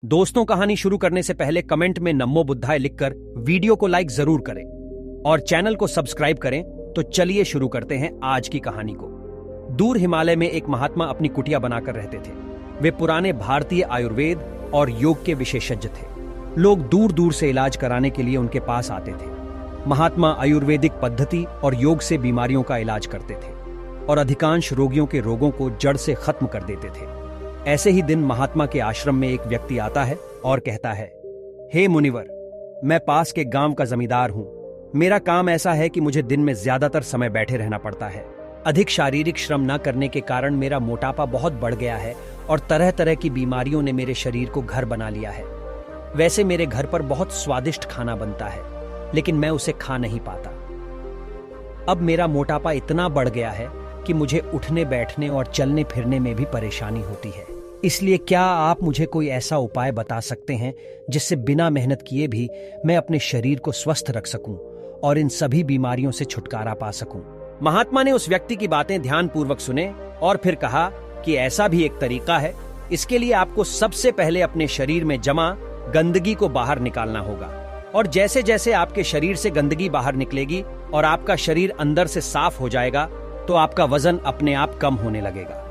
दोस्तों, कहानी शुरू करने से पहले कमेंट में नमो बुद्धाय लिखकर वीडियो को लाइक जरूर करें और चैनल को सब्सक्राइब करें। तो चलिए शुरू करते हैं आज की कहानी को। दूर हिमालय में एक महात्मा अपनी कुटिया बनाकर रहते थे। वे पुराने भारतीय आयुर्वेद और योग के विशेषज्ञ थे। लोग दूर दूर से इलाज कराने के लिए उनके पास आते थे। महात्मा आयुर्वेदिक पद्धति और योग से बीमारियों का इलाज करते थे और अधिकांश रोगियों के रोगों को जड़ से खत्म कर देते थे। ऐसे ही दिन महात्मा के आश्रम में एक व्यक्ति आता है और कहता है, हे मुनिवर, मैं पास के गांव का जमींदार हूं। मेरा काम ऐसा है कि मुझे दिन में ज्यादातर समय बैठे रहना पड़ता है। अधिक शारीरिक श्रम न करने के कारण मेरा मोटापा बहुत बढ़ गया है और तरह तरह की बीमारियों ने मेरे शरीर को घर बना लिया है। वैसे मेरे घर पर बहुत स्वादिष्ट खाना बनता है, लेकिन मैं उसे खा नहीं पाता। अब मेरा मोटापा इतना बढ़ गया है कि मुझे उठने बैठने और चलने फिरने में भी परेशानी होती है। इसलिए क्या आप मुझे कोई ऐसा उपाय बता सकते हैं जिससे बिना मेहनत किए भी मैं अपने शरीर को स्वस्थ रख सकूं और इन सभी बीमारियों से छुटकारा पा सकूं? महात्मा ने उस व्यक्ति की बातें ध्यानपूर्वक सुने और फिर कहा कि ऐसा भी एक तरीका है। इसके लिए आपको सबसे पहले अपने शरीर में जमा गंदगी को बाहर निकालना होगा, और जैसे जैसे आपके शरीर से गंदगी बाहर निकलेगी और आपका शरीर अंदर से साफ हो जाएगा तो आपका वजन अपने आप कम होने लगेगा।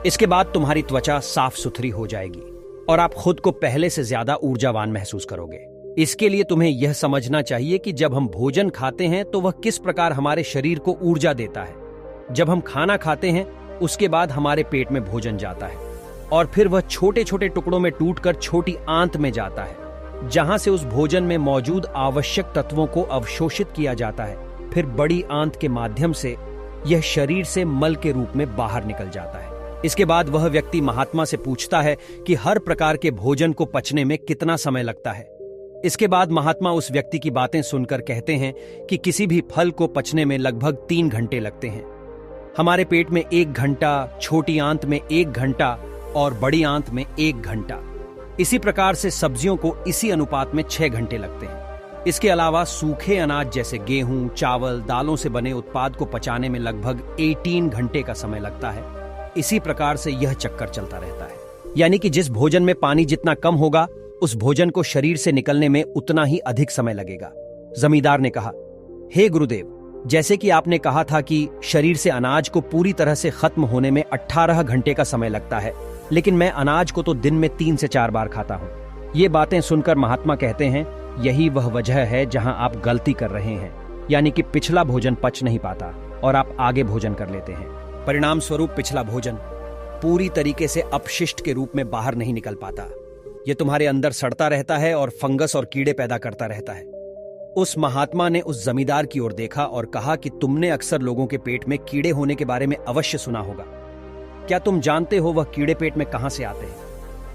इसके बाद तुम्हारी त्वचा साफ सुथरी हो जाएगी और आप खुद को पहले से ज्यादा ऊर्जावान महसूस करोगे। इसके लिए तुम्हें यह समझना चाहिए कि जब हम भोजन खाते हैं तो वह किस प्रकार हमारे शरीर को ऊर्जा देता है। जब हम खाना खाते हैं उसके बाद हमारे पेट में भोजन जाता है और फिर वह छोटे छोटे टुकड़ों में टूटकर छोटी आंत में जाता है, जहां से उस भोजन में मौजूद आवश्यक तत्वों को अवशोषित किया जाता है। फिर बड़ी आंत के माध्यम से यह शरीर से मल के रूप में बाहर निकल जाता है। इसके बाद वह व्यक्ति महात्मा से पूछता है कि हर प्रकार के भोजन को पचने में कितना समय लगता है। इसके बाद महात्मा उस व्यक्ति की बातें सुनकर कहते हैं कि किसी भी फल को पचने में लगभग 3 घंटे लगते हैं। हमारे पेट में 1 घंटा, छोटी आंत में 1 घंटा और बड़ी आंत में 1 घंटा। इसी प्रकार से सब्जियों को इसी अनुपात में 6 घंटे लगते हैं। इसके अलावा सूखे अनाज जैसे गेहूं, चावल, दालों से बने उत्पाद को पचाने में लगभग 18 घंटे का समय लगता है। इसी प्रकार से यह चक्कर चलता रहता है। यानी कि जिस भोजन में पानी जितना कम होगा, उस भोजन को शरीर से निकलने में उतना ही अधिक समय लगेगा। जमींदार ने कहा, हे गुरुदेव, जैसे कि आपने कहा था कि शरीर से अनाज को पूरी तरह से खत्म होने में 18 घंटे का समय लगता है, लेकिन मैं अनाज को तो दिन में 3 से 4 बार खाता हूँ। ये बातें सुनकर महात्मा कहते हैं, यही वह वजह है जहां आप गलती कर रहे हैं। यानी कि पिछला भोजन पच नहीं पाता और आप आगे भोजन कर लेते हैं। परिणाम स्वरूप पिछला भोजन पूरी तरीके से अपशिष्ट के रूप में बाहर नहीं निकल पाता। यह तुम्हारे अंदर सड़ता रहता है और फंगस और कीड़े पैदा करता रहता है। उस महात्मा ने उस जमींदार की ओर देखा और कहा कि तुमने अक्सर लोगों के पेट में कीड़े होने के बारे में अवश्य सुना होगा। क्या तुम जानते हो वह कीड़े पेट में कहां से आते हैं?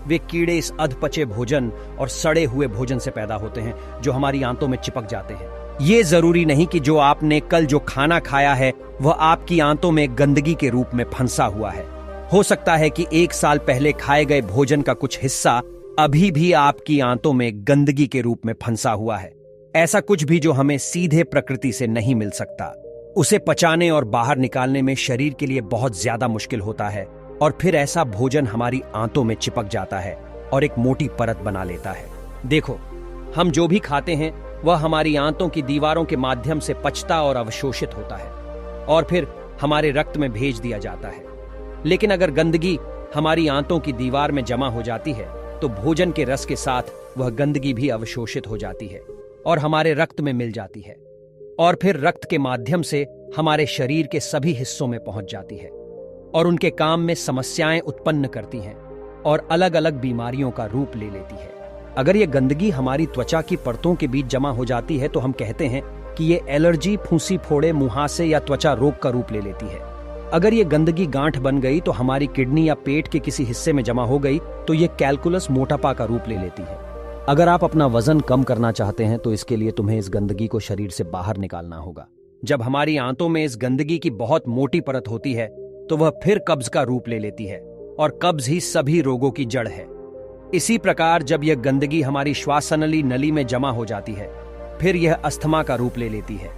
वे कीड़े इस अधपचे भोजन और सड़े हुए भोजन से पैदा होते हैं जो हमारी आंतों में चिपक जाते हैं। ये जरूरी नहीं कि जो आपने कल जो खाना खाया है वह आपकी आंतों में गंदगी के रूप में फंसा हुआ है। हो सकता है कि 1 साल पहले खाए गए भोजन का कुछ हिस्सा अभी भी आपकी आंतों में गंदगी के रूप में फंसा हुआ है। ऐसा कुछ भी जो हमें सीधे प्रकृति से नहीं मिल सकता, उसे पचाने और बाहर निकालने में शरीर के लिए बहुत ज्यादा मुश्किल होता है और फिर ऐसा भोजन हमारी आंतों में चिपक जाता है और एक मोटी परत बना लेता है। देखो, हम जो भी खाते हैं वह हमारी आंतों की दीवारों के माध्यम से पचता और अवशोषित होता है और फिर हमारे रक्त में भेज दिया जाता है। लेकिन अगर गंदगी हमारी आंतों की दीवार में जमा हो जाती है तो भोजन के रस के साथ वह गंदगी भी अवशोषित हो जाती है और हमारे रक्त में मिल जाती है और फिर रक्त के माध्यम से हमारे शरीर के सभी हिस्सों में पहुंच जाती है और उनके काम में समस्याएं उत्पन्न करती हैं और अलग अलग बीमारियों का रूप ले लेती है। अगर ये गंदगी हमारी त्वचा की परतों के बीच जमा हो जाती है तो हम कहते हैं कि ये एलर्जी, फूंसी फोड़े, मुहासे या त्वचा रोग का रूप ले लेती है। अगर ये गंदगी गांठ बन गई तो हमारी किडनी या पेट के किसी हिस्से में जमा हो गई तो ये कैलकुलस, मोटापा का रूप ले लेती है। अगर आप अपना वजन कम करना चाहते हैं तो इसके लिए तुम्हें इस गंदगी को शरीर से बाहर निकालना होगा। जब हमारी आंतों में इस गंदगी की बहुत मोटी परत होती है तो वह फिर कब्ज का रूप ले लेती है और कब्ज ही सभी रोगों की जड़ है। इसी प्रकार जब यह गंदगी हमारी श्वासनली नली में जमा हो जाती है फिर यह अस्थमा का रूप ले लेती है।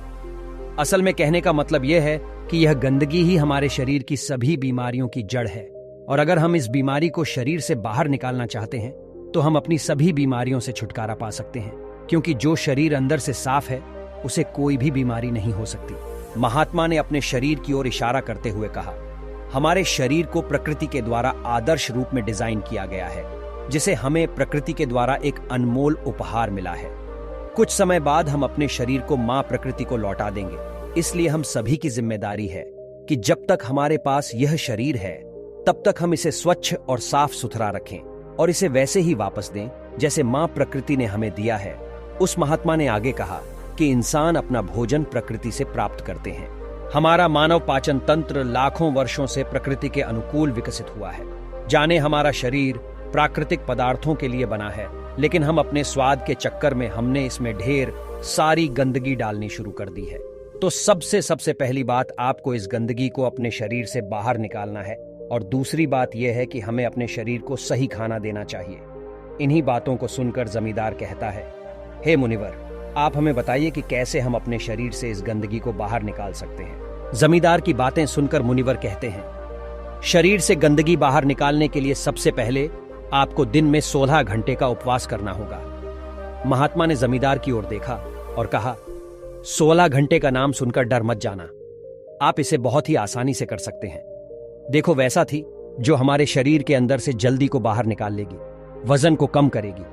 असल में कहने का मतलब यह है कि यह गंदगी ही हमारे शरीर की सभी बीमारियों की जड़ है और अगर हम इस बीमारी को शरीर से बाहर निकालना चाहते हैं तो हम अपनी सभी बीमारियों से छुटकारा पा सकते हैं, क्योंकि जो शरीर अंदर से साफ है उसे कोई भी बीमारी नहीं हो सकती। महात्मा ने अपने शरीर की ओर इशारा करते हुए कहा, हमारे शरीर को प्रकृति के द्वारा आदर्श रूप में डिजाइन किया गया है, जिसे हमें प्रकृति के द्वारा एक अनमोल उपहार मिला है। कुछ समय बाद हम अपने शरीर को मां प्रकृति को लौटा देंगे। इसलिए हम सभी की जिम्मेदारी है कि जब तक हमारे पास यह शरीर है तब तक हम इसे स्वच्छ और साफ सुथरा रखें और इसे वैसे ही वापस दें जैसे मां प्रकृति ने हमें दिया है। उस महात्मा ने आगे कहा कि इंसान अपना भोजन प्रकृति से प्राप्त करते हैं। हमारा मानव पाचन तंत्र लाखों वर्षों से प्रकृति के अनुकूल विकसित हुआ है। जाने हमारा शरीर प्राकृतिक पदार्थों के लिए बना है, लेकिन हम अपने स्वाद के चक्कर में हमने इसमें ढेर सारी गंदगी डालनी शुरू कर दी है। तो सबसे पहली बात, आपको इस गंदगी को अपने शरीर से बाहर निकालना है। और दूसरी बात यह है कि हमें अपने शरीर को सही खाना देना चाहिए। इन्हीं बातों को सुनकर जमींदार कहता है, हे मुनिवर, आप हमें बताइए कि कैसे हम अपने शरीर से इस गंदगी को बाहर निकाल सकते हैं। जमींदार की बातें सुनकर मुनिवर कहते हैं, शरीर से गंदगी बाहर निकालने के लिए सबसे पहले आपको दिन में 16 घंटे का उपवास करना होगा। महात्मा ने जमींदार की ओर देखा और कहा, 16 घंटे का नाम सुनकर डर मत जाना, आप इसे बहुत ही आसानी से कर सकते हैं। देखो, वैसा थी जो हमारे शरीर के अंदर से जल्दी को बाहर निकाल लेगी, वजन को कम करेगी,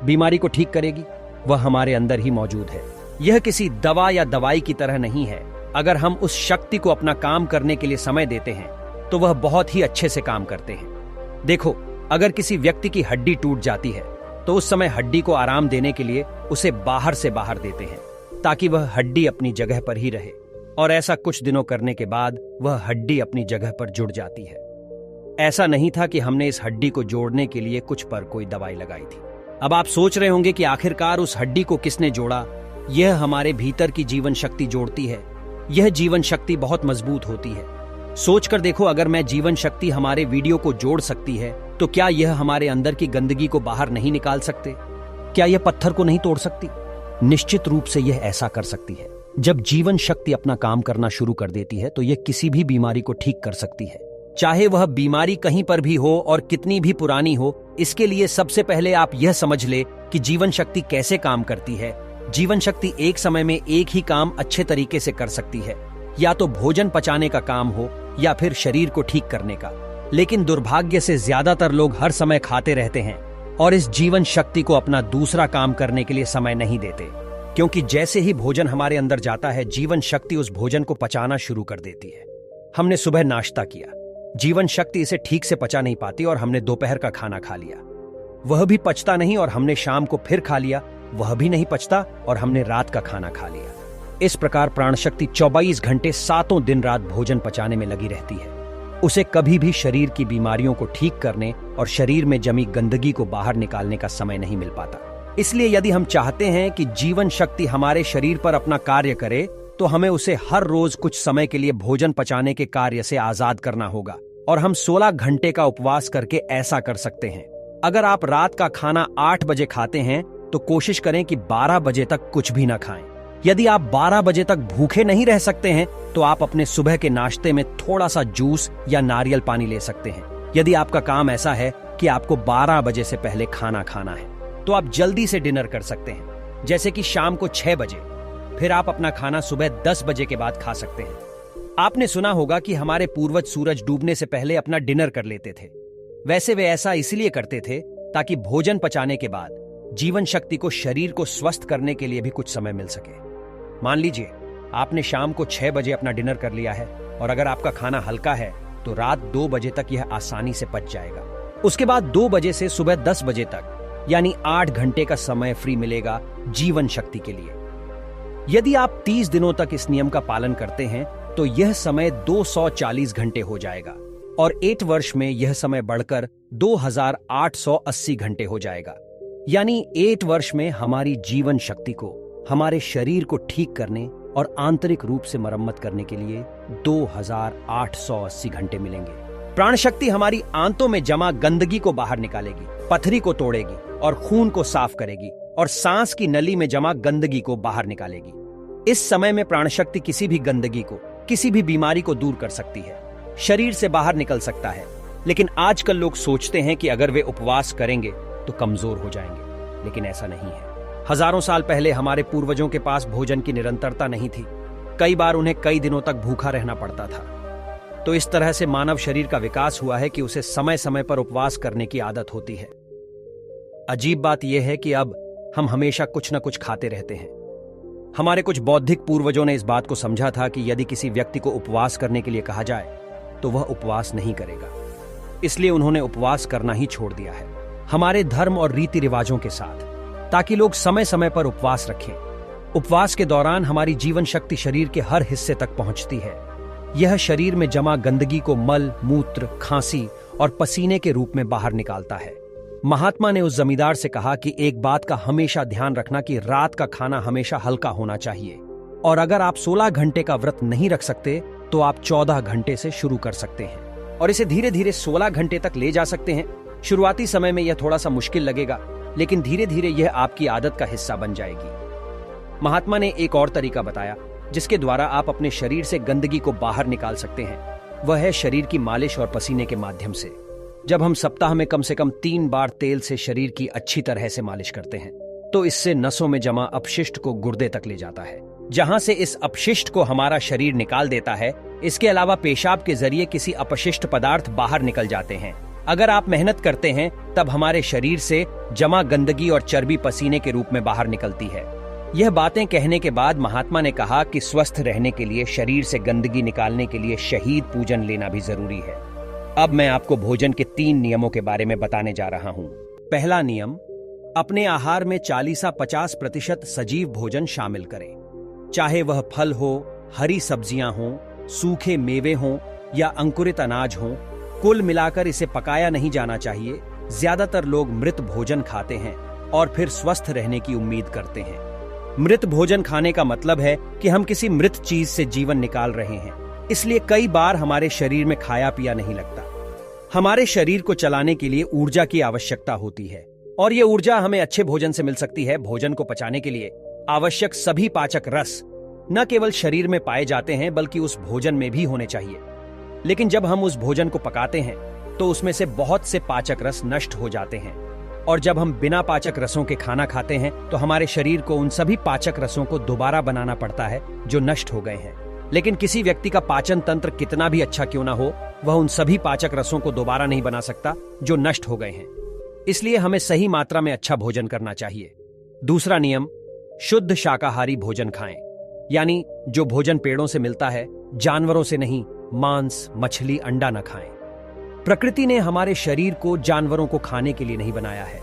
बीमारी को ठीक करेगी, वह हमारे अंदर ही मौजूद है। यह किसी दवा या दवाई की तरह नहीं है। अगर हम उस शक्ति को अपना काम करने के लिए समय देते हैं तो वह बहुत ही अच्छे से काम करते हैं। देखो, अगर किसी व्यक्ति की हड्डी टूट जाती है तो उस समय हड्डी को आराम देने के लिए उसे बाहर से बाहर देते हैं ताकि वह हड्डी अपनी जगह पर ही रहे, और ऐसा कुछ दिनों करने के बाद वह हड्डी अपनी जगह पर जुड़ जाती है। ऐसा नहीं था कि हमने इस हड्डी को जोड़ने के लिए कुछ पर कोई दवाई लगाई थी। अब आप सोच रहे होंगे कि आखिरकार उस हड्डी को किसने जोड़ा। यह हमारे भीतर की जीवन शक्ति जोड़ती है। यह जीवन शक्ति बहुत मजबूत होती है। सोचकर देखो, अगर मैं जीवन शक्ति हमारे वीडियो को जोड़ सकती है तो क्या यह हमारे अंदर की गंदगी को बाहर नहीं निकाल सकते? क्या यह पत्थर को नहीं तोड़ सकती? निश्चित रूप से यह ऐसा कर सकती है। जब जीवन शक्ति अपना काम करना शुरू कर देती है तो यह किसी भी बीमारी को ठीक कर सकती है, चाहे वह बीमारी कहीं पर भी हो और कितनी भी पुरानी हो। इसके लिए सबसे पहले आप यह समझ ले कि जीवन शक्ति कैसे काम करती है। जीवन शक्ति एक समय में एक ही काम अच्छे तरीके से कर सकती है, या तो भोजन पचाने का काम हो या फिर शरीर को ठीक करने का। लेकिन दुर्भाग्य से ज्यादातर लोग हर समय खाते रहते हैं और इस जीवन शक्ति को अपना दूसरा काम करने के लिए समय नहीं देते, क्योंकि जैसे ही भोजन हमारे अंदर जाता है जीवन शक्ति उस भोजन को पचाना शुरू कर देती है। हमने सुबह नाश्ता किया, जीवन शक्ति इसे ठीक से पचा नहीं पाती और हमने दोपहर का खाना खा लिया, वह भी पचता नहीं, और हमने शाम को फिर खा लिया, वह भी नहीं पचता, और हमने रात का खाना खा लिया। इस प्रकार प्राण शक्ति 24 घंटे 7 दिन रात भोजन पचाने में लगी रहती है। उसे कभी भी शरीर की बीमारियों को ठीक करने और शरीर में जमी गंदगी को बाहर निकालने का समय नहीं मिल पाता। इसलिए यदि हम चाहते हैं कि जीवन शक्ति हमारे शरीर पर अपना कार्य करे तो हमें उसे हर रोज कुछ समय के लिए भोजन पचाने के कार्य से आजाद करना होगा, और हम 16 घंटे का उपवास करके ऐसा कर सकते हैं। अगर आप रात का खाना 8 बजे खाते हैं तो कोशिश करें कि 12 बजे तक कुछ भी ना खाएं। यदि आप 12 बजे तक भूखे नहीं रह सकते हैं तो आप अपने सुबह के नाश्ते में थोड़ा सा जूस या नारियल पानी ले सकते हैं। यदि आपका काम ऐसा है कि आपको 12 बजे से पहले खाना खाना है तो आप जल्दी से डिनर कर सकते हैं, जैसे कि शाम को 6 बजे। फिर आप अपना खाना सुबह 10 बजे के बाद खा सकते हैं। आपने सुना होगा कि हमारे पूर्वज सूरज डूबने से पहले अपना डिनर कर लेते थे। वैसे वे ऐसा इसलिए करते थे ताकि भोजन पचाने के बाद जीवन शक्ति को शरीर को स्वस्थ करने के लिए भी कुछ समय मिल सके। मान लीजिए आपने शाम को 6 बजे अपना डिनर कर लिया है, और अगर आपका खाना हल्का है तो रात 2 बजे तक यह आसानी से पच जाएगा। उसके बाद 2 बजे से सुबह 10 बजे तक यानी 8 घंटे का समय फ्री मिलेगा जीवन शक्ति के लिए। यदि आप 30 दिनों तक इस नियम का पालन करते हैं तो यह समय 240 घंटे हो जाएगा, और 8 वर्ष में यह समय बढ़कर 2880 घंटे हो जाएगा। यानी 8 वर्ष में हमारी जीवन शक्ति को हमारे शरीर को ठीक करने और आंतरिक रूप से मरम्मत करने के लिए 2880 घंटे मिलेंगे। प्राण शक्ति हमारी आंतों में जमा गंदगी को बाहर निकालेगी, पथरी को तोड़ेगी और खून को साफ करेगी, और सांस की नली में जमा गंदगी को बाहर निकालेगी। इस समय में प्राण शक्ति किसी भी गंदगी को, किसी भी बीमारी को दूर कर सकती है, शरीर से बाहर निकल सकता है। लेकिन आजकल लोग सोचते हैं कि अगर वे उपवास करेंगे तो कमजोर हो जाएंगे, लेकिन ऐसा नहीं है। हजारों साल पहले हमारे पूर्वजों के पास भोजन की निरंतरता नहीं थी। कई बार उन्हें कई दिनों तक भूखा रहना पड़ता था। तो इस तरह से मानव शरीर का विकास हुआ है कि उसे समय समय पर उपवास करने की आदत होती है। अजीब बात यह है कि अब हम हमेशा कुछ न कुछ खाते रहते हैं। हमारे कुछ बौद्धिक पूर्वजों ने इस बात को समझा था कि यदि किसी व्यक्ति को उपवास करने के लिए कहा जाए तो वह उपवास नहीं करेगा, इसलिए उन्होंने उपवास करना ही छोड़ दिया है हमारे धर्म और रीति रिवाजों के साथ, ताकि लोग समय समय पर उपवास रखें। उपवास के दौरान हमारी जीवन शक्ति शरीर के हर हिस्से तक पहुंचती है। यह शरीर में जमा गंदगी को मल, मूत्र, खांसी और पसीने के रूप में बाहर निकालता है। महात्मा ने उस जमींदार से कहा कि एक बात का हमेशा ध्यान रखना कि रात का खाना हमेशा हल्का होना चाहिए, और अगर आप 16 घंटे का व्रत नहीं रख सकते तो आप 14 घंटे से शुरू कर सकते हैं और इसे धीरे धीरे 16 घंटे तक ले जा सकते हैं। शुरुआती समय में यह थोड़ा सा मुश्किल लगेगा, लेकिन धीरे धीरे यह आपकी आदत का हिस्सा बन जाएगी। महात्मा ने एक और तरीका बताया जिसके द्वारा आप अपने शरीर से गंदगी को बाहर निकाल सकते हैं। वह है शरीर की मालिश और पसीने के माध्यम से। जब हम सप्ताह में कम से कम 3 बार तेल से शरीर की अच्छी तरह से मालिश करते हैं तो इससे नसों में जमा अपशिष्ट को गुर्दे तक ले जाता है, जहां से इस अपशिष्ट को हमारा शरीर निकाल देता है। इसके अलावा पेशाब के जरिए किसी अपशिष्ट पदार्थ बाहर निकल जाते हैं। अगर आप मेहनत करते हैं तब हमारे शरीर से जमा गंदगी और चर्बी पसीने के रूप में बाहर निकलती है। यह बातें कहने के बाद महात्मा ने कहा कि स्वस्थ रहने के लिए शरीर से गंदगी निकालने के लिए शहीद पूजन लेना भी जरूरी है। अब मैं आपको भोजन के 3 नियमों के बारे में बताने जा रहा हूं। पहला नियम, अपने आहार में 40-50% सजीव भोजन शामिल करें। चाहे वह फल हो, हरी सब्जियां हों, सूखे मेवे हों या अंकुरित अनाज हों, कुल मिलाकर इसे पकाया नहीं जाना चाहिए। ज्यादातर लोग मृत भोजन खाते हैं और फिर स्वस्थ रहने की उम्मीद करते हैं। मृत भोजन खाने का मतलब है कि हम किसी मृत चीज से जीवन निकाल रहे हैं, इसलिए कई बार हमारे शरीर में खाया पिया नहीं लगता। हमारे शरीर को चलाने के लिए ऊर्जा की आवश्यकता होती है और ये ऊर्जा हमें अच्छे भोजन से मिल सकती है। भोजन को पचाने के लिए आवश्यक सभी पाचक रस न केवल शरीर में पाए जाते हैं बल्कि उस भोजन में भी होने चाहिए। लेकिन जब हम उस भोजन को पकाते हैं तो उसमें से बहुत से पाचक रस नष्ट हो जाते हैं, और जब हम बिना पाचक रसों के खाना खाते हैं तो हमारे शरीर को उन सभी पाचक रसों को दोबारा बनाना पड़ता है जो नष्ट हो गए हैं। लेकिन किसी व्यक्ति का पाचन तंत्र कितना भी अच्छा क्यों ना हो, वह उन सभी पाचक रसों को दोबारा नहीं बना सकता जो नष्ट हो गए हैं। इसलिए हमें सही मात्रा में अच्छा भोजन करना चाहिए। दूसरा नियम, शुद्ध शाकाहारी भोजन खाएं, यानी जो भोजन पेड़ों से मिलता है, जानवरों से नहीं। मांस, मछली, अंडा न खाएं। प्रकृति ने हमारे शरीर को जानवरों को खाने के लिए नहीं बनाया है।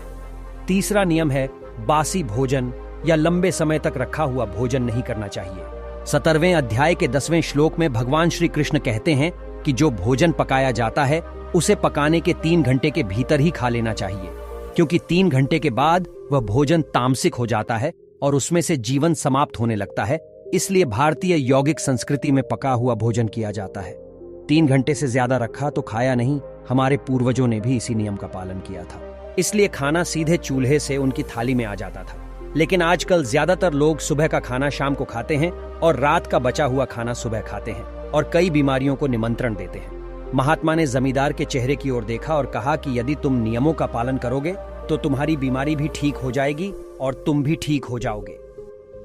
तीसरा नियम है, बासी भोजन या लंबे समय तक रखा हुआ भोजन नहीं करना चाहिए। 17वें अध्याय के 10वें श्लोक में भगवान श्री कृष्ण कहते हैं कि जो भोजन पकाया जाता है उसे पकाने के 3 घंटे के भीतर ही खा लेना चाहिए, क्योंकि 3 घंटे के बाद वह भोजन तामसिक हो जाता है और उसमें से जीवन समाप्त होने लगता है। इसलिए भारतीय यौगिक संस्कृति में पका हुआ भोजन किया जाता है। 3 घंटे से ज्यादा रखा तो खाया नहीं। हमारे पूर्वजों ने भी इसी नियम का पालन किया था, इसलिए खाना सीधे चूल्हे से उनकी थाली में आ जाता था। लेकिन आजकल ज्यादातर लोग सुबह का खाना शाम को खाते हैं और रात का बचा हुआ खाना सुबह खाते हैं और कई बीमारियों को निमंत्रण देते हैं। महात्मा ने जमींदार के चेहरे की ओर देखा और कहा कि यदि तुम नियमों का पालन करोगे तो तुम्हारी बीमारी भी ठीक हो जाएगी और तुम भी ठीक हो जाओगे।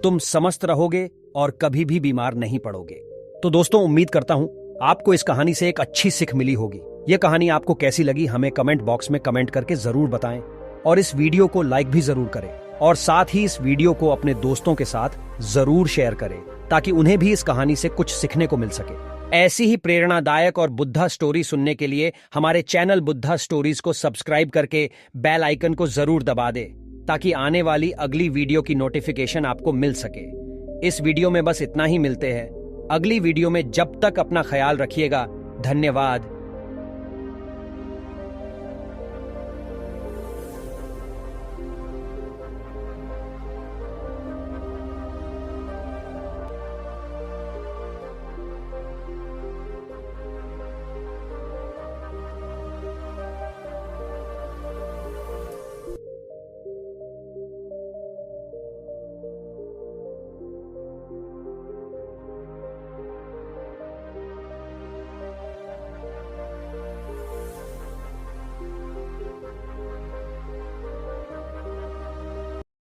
तुम समस्त रहोगे और कभी भी बीमार नहीं पड़ोगे। तो दोस्तों, उम्मीद करता हूं आपको इस कहानी से एक अच्छी सीख मिली होगी। यह कहानी आपको कैसी लगी हमें कमेंट बॉक्स में कमेंट करके जरूर बताएं और इस वीडियो को लाइक भी जरूर करें और साथ ही इस वीडियो को अपने दोस्तों के साथ जरूर शेयर करें ताकि उन्हें भी इस कहानी से कुछ सीखने को मिल सके। ऐसी ही प्रेरणादायक और बुद्धा स्टोरी सुनने के लिए हमारे चैनल बुद्धा स्टोरीज को सब्सक्राइब करके बेल आइकन को जरूर दबा दे ताकि आने वाली अगली वीडियो की नोटिफिकेशन आपको मिल सके। इस वीडियो में बस इतना ही। मिलते हैं अगली वीडियो में। जब तक अपना ख्याल रखिएगा। धन्यवाद।